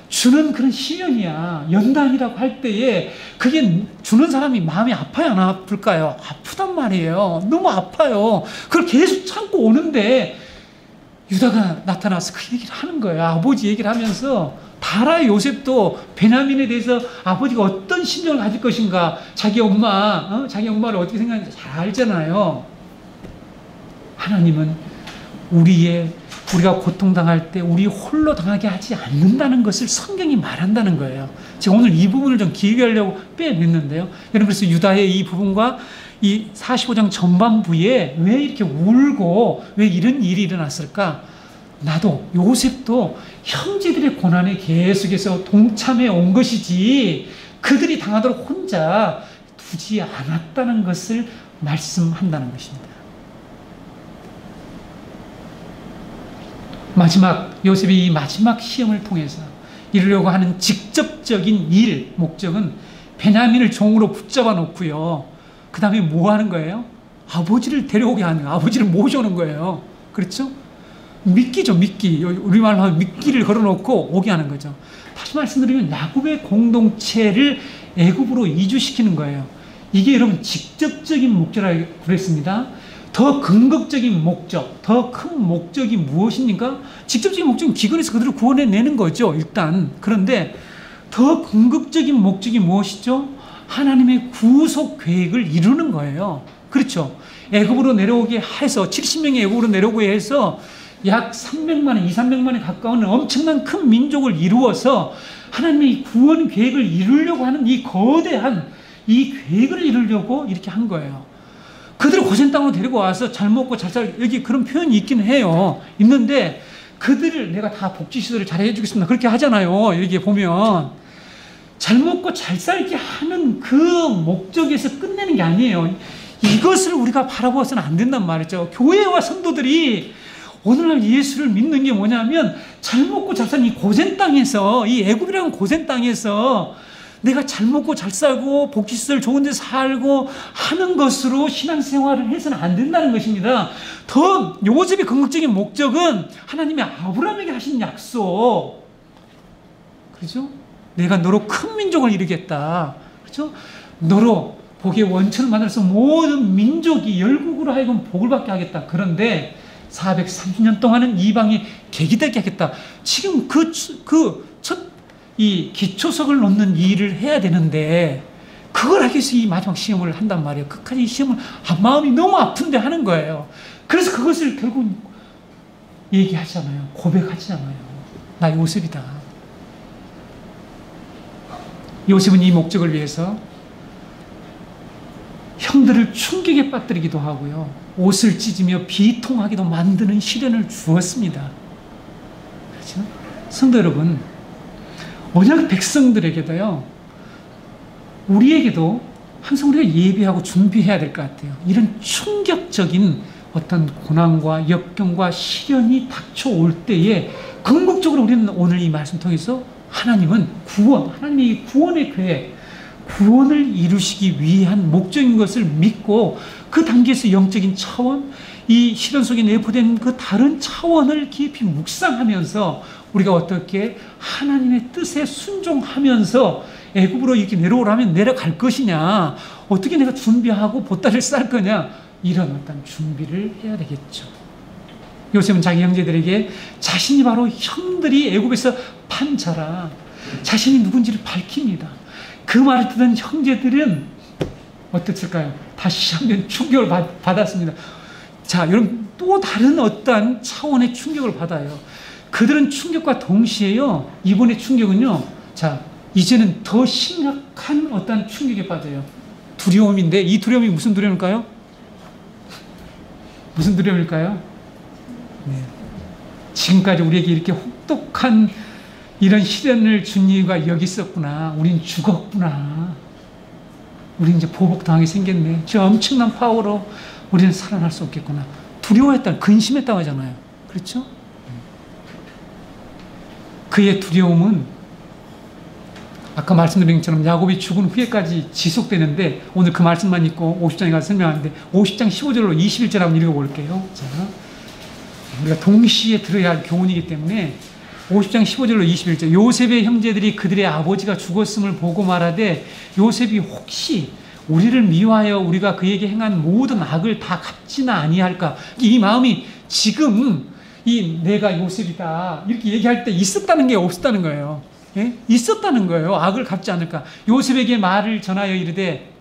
주는 그런 시련이야. 연단이라고 할 때에 그게 주는 사람이 마음이 아파요? 안 아플까요? 아프단 말이에요. 너무 아파요. 그걸 계속 참고 오는데 유다가 나타나서 그 얘기를 하는 거예요. 아버지 얘기를 하면서 다 알아요. 요셉도 베냐민에 대해서 아버지가 어떤 심정을 가질 것인가, 자기 엄마를 어떻게 생각하는지 잘 알잖아요. 하나님은 우리가 고통당할 때 우리 홀로 당하게 하지 않는다는 것을 성경이 말한다는 거예요. 제가 오늘 이 부분을 좀 길게 하려고 빼냈는데요. 여러분, 그래서 유다의 이 부분과 이 45장 전반부에 왜 이렇게 울고 왜 이런 일이 일어났을까? 나도 요셉도 형제들의 고난에 계속해서 동참해 온 것이지 그들이 당하도록 혼자 두지 않았다는 것을 말씀한다는 것입니다. 요셉이 이 마지막 시험을 통해서 이루려고 하는 직접적인 목적은 베냐민을 종으로 붙잡아 놓고요. 그 다음에 뭐 하는 거예요? 아버지를 데려오게 하는 거예요. 아버지를 모셔오는 거예요. 그렇죠? 미끼죠, 미끼. 우리말로 하면 미끼를 걸어놓고 오게 하는 거죠. 다시 말씀드리면 야곱의 공동체를 애굽으로 이주시키는 거예요. 이게 여러분 직접적인 목적이라고 그랬습니다. 더 근거적인 목적, 더 큰 목적이 무엇입니까? 직접적인 목적은 기근에서 그들을 구원해내는 거죠, 일단. 그런데 더 궁극적인 목적이 무엇이죠? 하나님의 구속 계획을 이루는 거예요. 그렇죠. 애굽으로 내려오게 해서 70명이 애굽으로 내려오게 해서 약 300만, 200~300만에 가까운 엄청난 큰 민족을 이루어서 하나님의 구원 계획을 이루려고 하는 이 거대한 이 계획을 이루려고 이렇게 한 거예요. 그들을 고센 땅으로 데리고 와서 잘 먹고 잘 살, 여기 그런 표현이 있긴 해요. 있는데 그들을 내가 다 복지시설을 잘 해주겠습니다. 그렇게 하잖아요. 여기 보면. 잘 먹고 잘 살게 하는 그 목적에서 끝내는 게 아니에요. 이것을 우리가 바라보아서는 안 된단 말이죠. 교회와 성도들이 오늘날 예수를 믿는 게 뭐냐면 잘 먹고 잘 사는 이 고센 땅에서, 이 애굽이라는 고센 땅에서 내가 잘 먹고 잘 살고 복지시설 좋은 데 살고 하는 것으로 신앙생활을 해서는 안 된다는 것입니다. 더 요셉의 궁극적인 목적은 하나님의 아브라함에게 하신 약속, 그렇죠? 내가 너로 큰 민족을 이루겠다. 그렇죠? 너로 복의 원천을 만들어서 모든 민족이 열국으로 하여금 복을 받게 하겠다. 그런데 430년 동안은 이방이 객이 되게 하겠다. 지금 이 기초석을 놓는 일을 해야 되는데 그걸 하기 위해서 이 마지막 시험을 한단 말이에요. 끝까지 이 시험을 마음이 너무 아픈데 하는 거예요. 그래서 그것을 결국 얘기하잖아요. 고백하잖아요. 나 요셉이다. 요셉은 이 목적을 위해서 형들을 충격에 빠뜨리기도 하고요. 옷을 찢으며 비통하게도 만드는 시련을 주었습니다. 그렇죠? 성도 여러분, 언약 백성들에게도요, 우리에게도 항상 우리가 예비하고 준비해야 될 것 같아요. 이런 충격적인 어떤 고난과 역경과 시련이 닥쳐올 때에 궁극적으로 우리는 오늘 이 말씀 통해서 하나님은 하나님의 구원의 계획, 구원을 이루시기 위한 목적인 것을 믿고 그 단계에서 영적인 차원, 이 시련 속에 내포된 그 다른 차원을 깊이 묵상하면서 우리가 어떻게 하나님의 뜻에 순종하면서 애굽으로 이렇게 내려오라면 내려갈 것이냐, 어떻게 내가 준비하고 보따리를 쌀 거냐, 이런 어떤 준비를 해야 되겠죠. 요셉은 자기 형제들에게 자신이 바로 형들이 애굽에서 판 자라, 자신이 누군지를 밝힙니다. 그 말을 듣는 형제들은 어땠을까요? 다시 한번 충격을 받았습니다. 자, 여러분, 또 다른 어떤 차원의 충격을 받아요. 그들은 충격과 동시에요, 이번의 충격은요, 자, 이제는 더 심각한 어떤 충격에 빠져요. 두려움인데, 이 두려움이 무슨 두려움일까요? 무슨 두려움일까요? 네. 지금까지 우리에게 이렇게 혹독한 이런 시련을 준 이유가 여기 있었구나. 우린 죽었구나. 우린 이제 보복당하게 생겼네. 저 엄청난 파워로 우리는 살아날 수 없겠구나. 두려워했다, 근심했다고 하잖아요. 그렇죠? 그의 두려움은 아까 말씀드린 것처럼 야곱이 죽은 후에까지 지속되는데, 오늘 그 말씀만 읽고 50장에 가서 설명하는데, 50장 15절로 21절 한번 읽어볼게요. 자, 우리가 동시에 들어야 할 교훈이기 때문에 50장 15절로 21절, 요셉의 형제들이 그들의 아버지가 죽었음을 보고 말하되, 요셉이 혹시 우리를 미워하여 우리가 그에게 행한 모든 악을 다 갚지는 아니할까? 이 마음이 지금 이 내가 요셉이다 이렇게 얘기할 때 있었다는 게 없었다는 거예요. 예? 있었다는 거예요. 악을 갚지 않을까? 요셉에게 말을 전하여 이르되,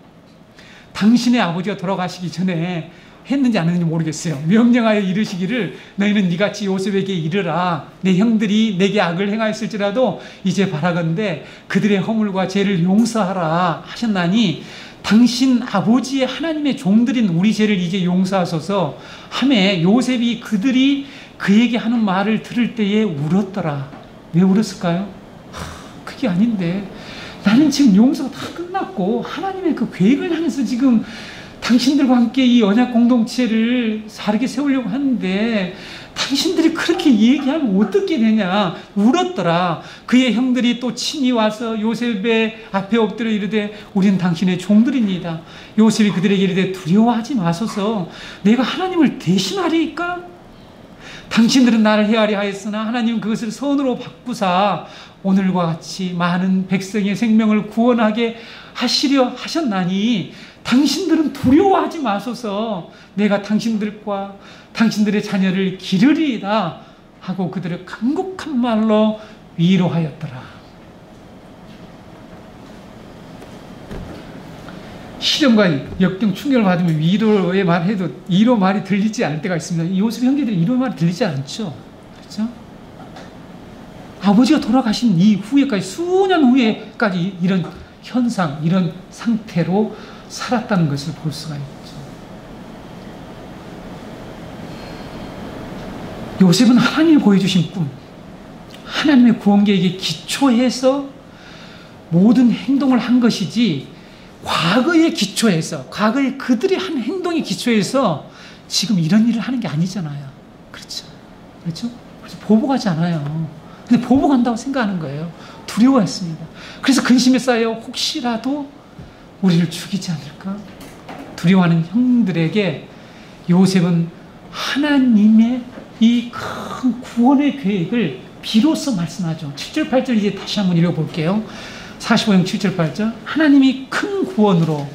당신의 아버지가 돌아가시기 전에 했는지 안 했는지 모르겠어요. 명령하여 이르시기를, 너희는 이같이 요셉에게 이르라. 내 형들이 내게 악을 행하였을지라도 이제 바라건대 그들의 허물과 죄를 용서하라 하셨나니, 당신 아버지의 하나님의 종들인 우리 죄를 이제 용서하소서 하매, 요셉이 그들이 그에게 하는 말을 들을 때에 울었더라. 왜 울었을까요? 그게 아닌데, 나는 지금 용서가 다 끝났고 하나님의 그 계획을 향해서 지금 당신들과 함께 이 언약 공동체를 바르게 세우려고 하는데, 당신들이 그렇게 얘기하면 어떻게 되냐. 울었더라. 그의 형들이 또 친히 와서 요셉의 앞에 엎드려 이르되, 우리는 당신의 종들입니다. 요셉이 그들에게 이르되, 두려워하지 마소서. 내가 하나님을 대신하리까? 당신들은 나를 헤아려 하였으나 하나님은 그것을 선으로 바꾸사 오늘과 같이 많은 백성의 생명을 구원하게 하시려 하셨나니, 당신들은 두려워하지 마소서. 내가 당신들과 당신들의 자녀를 기르리이다 하고 그들을 간곡한 말로 위로하였더라. 시련과 역경 충격을 받으면 위로의 말을 해도 위로 말이 들리지 않을 때가 있습니다. 요셉 형제들이 위로 말이 들리지 않죠. 그렇죠? 아버지가 돌아가신 이후에까지, 수년 후에까지 이런 현상, 이런 상태로 살았다는 것을 볼 수가 있죠. 요셉은 하나님이 보여주신 꿈, 하나님의 구원 계획에 기초해서 모든 행동을 한 것이지, 과거에 기초해서, 과거에 그들이 한 행동에 기초해서 지금 이런 일을 하는 게 아니잖아요. 그렇죠? 그렇죠? 그래서 보복하지 않아요. 근데 보복한다고 생각하는 거예요. 두려워했습니다. 그래서 근심에 쌓여 혹시라도 우리를 죽이지 않을까? 두려워하는 형들에게 요셉은 하나님의 이 큰 구원의 계획을 비로소 말씀하죠. 7절 8절 이제 다시 한번 읽어볼게요. 45형 7절 8절, 하나님이 큰 구원으로